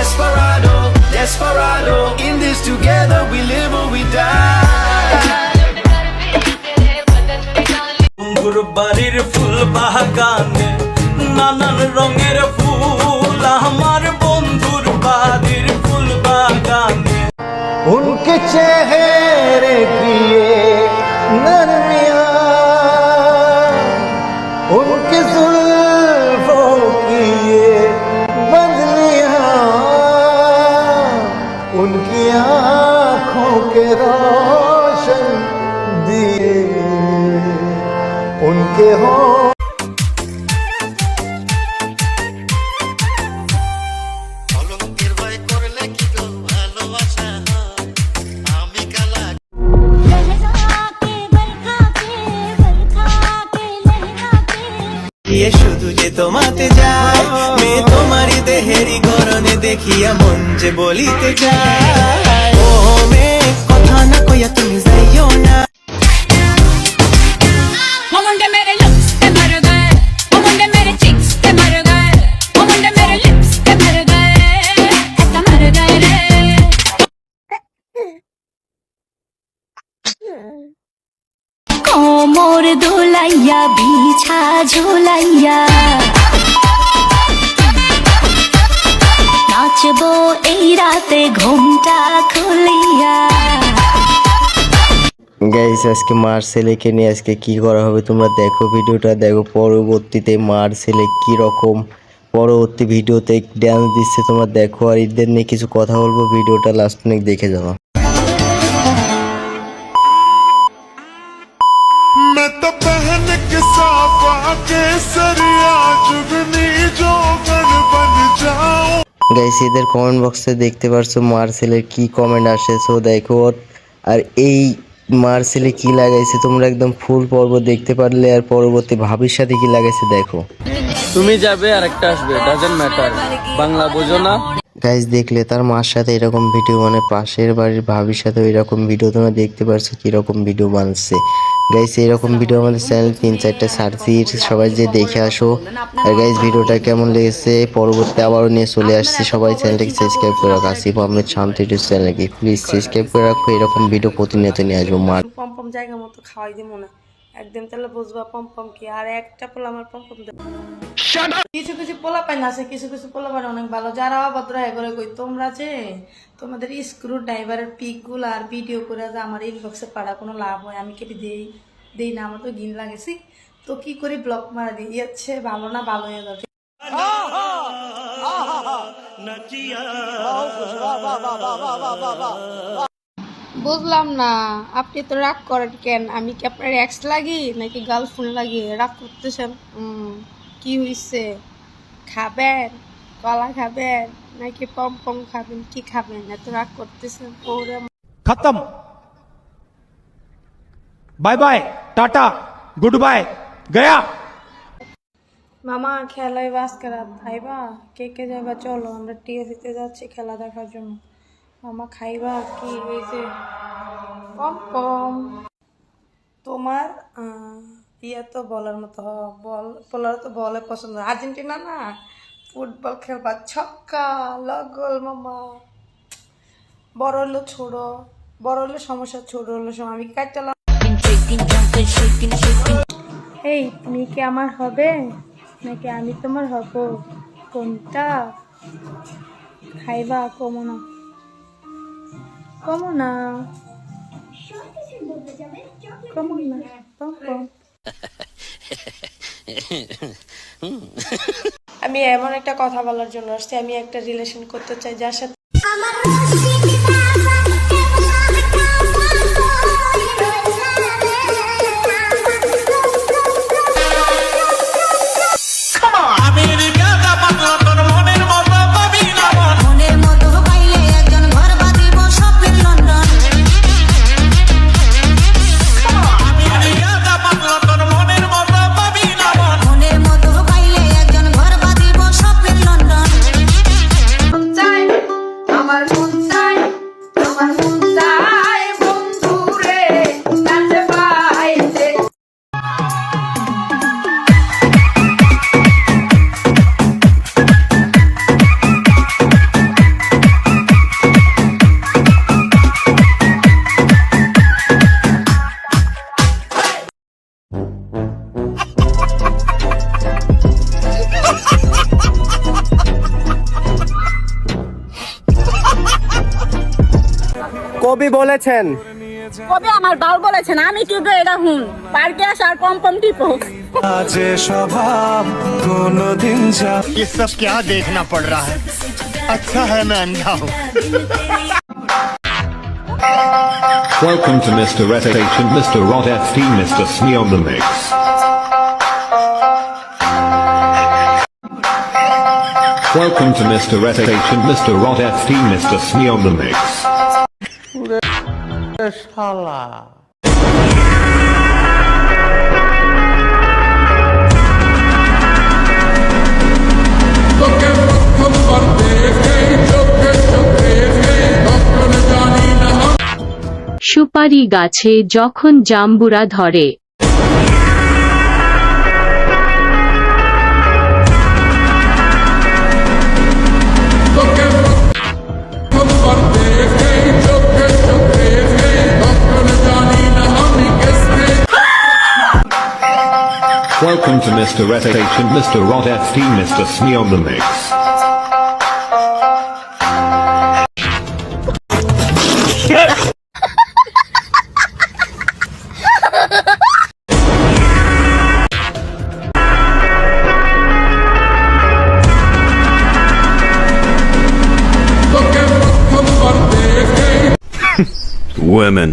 desperado. In this together we live or we die. বন্ধুর বাড়ির ফুল বাগানে নানান রঙের ফুল, আমার বন্ধুর বাড়ির ফুল বাগানে। उनके चेहरे की ये नरमियाँ, उनके जुल्फों की ये बदलियाँ, उनकी आँखों के रोशन दिए, उनके हो শুধু যে তোমাতে যায়, মেয়ে তোমারই দেহেরি গরনে দেখিয়া মন যে বলিতে যায়, ও মেয়ে কথা না কইয়া তুমি যাইও না। কোমর দোলাইয়া বিছা ঝোলাইয়া নাচবো এই রাতে ঘুমটা খুলিয়া। গাইস আজকে মার ছেলেকে নিয়ে আজকে কি করা হবে তোমরা দেখো, ভিডিওটা দেখো। পরবর্তীতে মার ছেলে কি রকম পরবর্তী ভিডিওতে ড্যান্স দিচ্ছে তোমরা দেখো, আর ঈদের নিয়ে কিছু কথা বলবো, ভিডিওটা লাস্ট অনেক দেখে যাবো। मैं तो पहन के साफा के सरिया जुगनी जोगन बन जाऊं। গাইস এদের কমেন্ট বক্সে দেখতে পারছো মার ছেলের কি কমেন্ট আসে, সো দেখো। আর এই মার ছেলে কি লাগাইছে তোমরা একদম ফুল পর্ব দেখতে পারলে, আর পরবর্তী ভাবির সাথে কি লাগাইছে দেখো। তুমি যাবে আর একটা আসবে, ডাজন্ট ম্যাটার, বাংলা বোঝো না। গাইস দেখলে তার মার সাথে এরকম ভিডিও, মানে পাশের বাড়ির ভাবির সাথে এরকম ভিডিও তোমরা দেখতে পারছো কিরকম ভিডিও বানাচ্ছে। গাইস এরকম ভিডিও আমাদের চ্যানেল 3-4টা ছাড়ছি, সবাই যে দেখে আসো। আর গাইস ভিডিওটা কেমন লেগেছে পরবর্তী আবারও নিয়ে চলে আসছি, সবাই চ্যানেলটাকে সাবস্ক্রাইব করে রাখো। আসিফ আহমেদ শান্ত ইউটিউব চ্যানেলকে প্লিজ সাবস্ক্রাইব করে রাখো, এরকম ভিডিও প্রতিনিয়ত নিয়ে আসবো। মার পম্পম জায়গা মতো খাওয়াই দিব না একদিন, তাহলে বুঝবা পম্পম কি। আর একটা পোলা আমার পম্পম কিছু কিছু পোলা পাই না আছে, কিছু কিছু পোলা পাই অনেক ভালো, যারা অভদ্র হয়ে করে কই তোমরা যে তোমাদের স্ক্রু ড্রাইভারের পিক গুলো আর ভিডিও করে যে আমার ইনবক্সে পাড়া কোনো লাভ হয়, আমি কেটে দেই না, আমার তো ঘিন লাগেছি, তো কি করি ব্লক মারা দিই, ইচ্ছে ভালো না ভালো হয়ে যাবে। বুঝলাম না আপনি তো রাগ করেন কেন? আমি কি আপনার এক্স লাগি নাকি গার্লফ্রেন্ড লাগি রাগ করতেছেন? কি হয়েছে? খাবেন কলা খাবেন নাকি পমপম খাবেন, কি খাবেন এত রাগ করতেছেন? ওরে खत्म, bye bye tata goodbye गया। মামা খেলায় আজকে রাত খাইবা? কে কে যাইবা? চলো আমরা টিএসিতে যাচ্ছি খেলা দেখার জন্য। মামা খাইবা কি? এই যে পমপম তোমার ইয়া তো বলার মতো, বল বলার তো বলে পছন্দ। আর্জেন্টিনা না ফুটবল খেলবা, ছক্কা লগল মামা। বড় হলো ছোড়ো, বড় হলে সমস্যা, ছোট হলে সময়। আমি কাটলাম। এই তুমি কি আমার হবে নাকি আমি তোমার হব? কোনটা খাইবা? কমো না কমো না কমো না পমপম। আমি এমন একটা কথা বলার জন্য আসছি, আমি একটা রিলেশন করতে চাই যার সাথে কবি বলেছেন? কবে আমার বাল বলেছেন, আমি কি গো এটা হুন পার্কে আসার পম টিপো। আজে স্বভাব কোনদিন যা ये सब क्या देखना पड़ रहा है? अच्छा है मैं अंधा हूँ। Welcome to Mr. Retation, Mr. Rod FT, Mr. Smee on the mix. Welcome to Mr. Retation, Mr. Rod FT, Mr. Smee on the mix. শালা সুপারি গাছে যখন জাম্বুরা ধরে। Welcome to Mr. Retation, Mr. Rod FT, Mr. Smee on the mix. Women.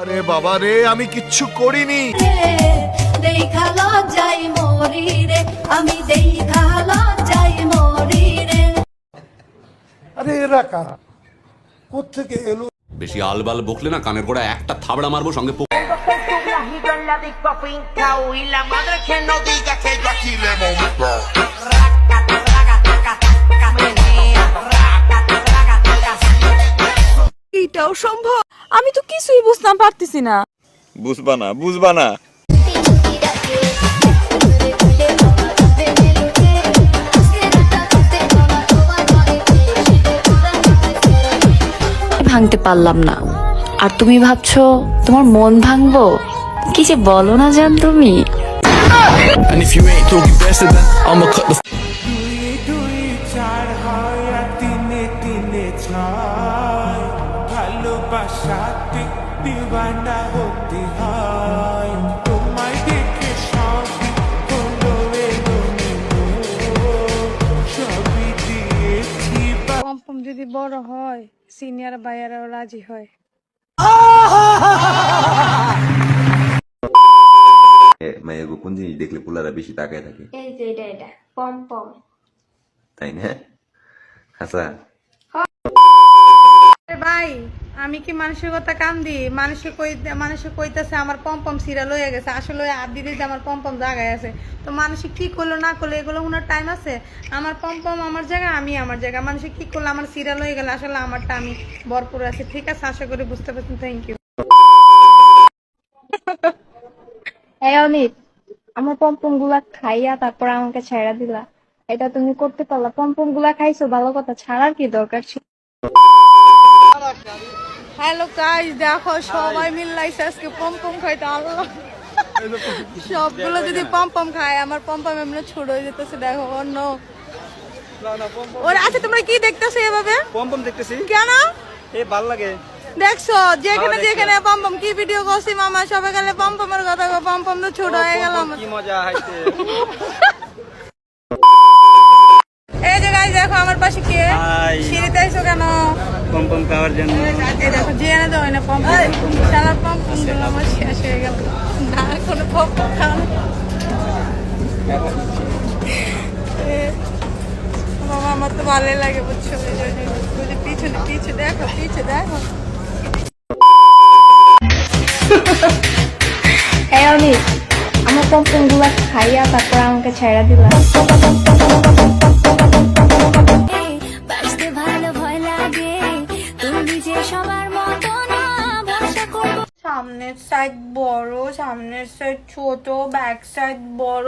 আরে বাবা রে, আমি কিচ্ছু করিনি। দেখা লজ্জায় মরি রে, আমি দেখা লজ্জায় মরি রে। আরে এরা কারা, কোত্থেকে এলো? বেশি আলবাল বকলে না কানের গোড়া একটা থাবড়া মারবো সঙ্গে। এটাও সম্ভব? আমি তো কিছুই বুঝতে পারতেছি না। বুঝবা না। ভাঙতে পারলাম না, আর তুমি ভাবছো তোমার মন ভাঙবো? কি যে বলো না জান তুমি। ভালোবাসাতে দিওয়ানা হতে হয়, তোমায় দেখে সবই হলো এলোমেলো, সবই দিয়েছি। পম্পম যদি বড় হয় সিনিয়র ভাইয়ারাও রাজি হয়। মায়াগো কোন জিনিস দেখলে পোলারা বেশি তাকায় থাকে? এই যে এটা পম তাই না? হাসা ভাই আমি কি মানুষের কথা কান দি? মানুষে কইতাছে আমার পম্পম সিরিয়াল হয়ে গেছে, আসলে আর দিদি যে আমার পম্পম জায়গায় আছে। তো মানুষে কি করলো না করলো এগুলো ওনার টাইম আছে। আমার পম্পম আমার জায়গা, আমি আমার জায়গা। মানুষে কি করলো আমার সিরিয়াল হয়ে গেল, আসলে আমারটা আমি ভরপুর আছে। ঠিক আছে, আশা করি বুঝতে পারছেন। Thank you. এই অনিত, আমার পম্পম গুলা খাইয়া তারপর আমাকে ছেড়া দিলা, এটা তুমি করতে পারলা? পম্পম গুলা খাইছো ভালো কথা, ছাড়ার কি দরকার ছিল? হ্যালো গাইস, দেখো সবাই মিল্লাইছে আজকে পম্পম খাইতে। আল্লাহ, সবগুলো যদি পম্পম খায়, আমার পম্পম এমনি ছোট হয়ে যেতেছে। দেখো অন্য ওর। আচ্ছা তোমরা কি দেখতেছো এভাবে? পম্পম দেখতেছি। কেন? এই ভাল লাগে। দেখছো যেখানে যেখানে পম্পম কি ভিডিও করছি মামা, সবাই গেলে পম্পমের কথা। পম্পম তো ছোট হয়ে গেল। কি মজা হইছে। এই যে গাইস দেখো আমার পাশে কে সিঁড়িতে আইছো কেন? পম্পম খাওয়ার জন্য। এই দেখো জেনে দাও না পম্পম, সারা পম্পম গুলো আমার শেষ হয়ে গেল। না কোনো পম্পম খাও মামা, আমার তো ভালোই লাগে বুঝছো। পিছনে পিছনে দেখো, পিছনে দেখো। এই অনিত, আমার পম্পম গুলা খাইয়া তারপর আমাকে ছেড়া দিলা। সামনের সাইড বড়, সামনের সাইড ছোট, ব্যাক সাইড বড়।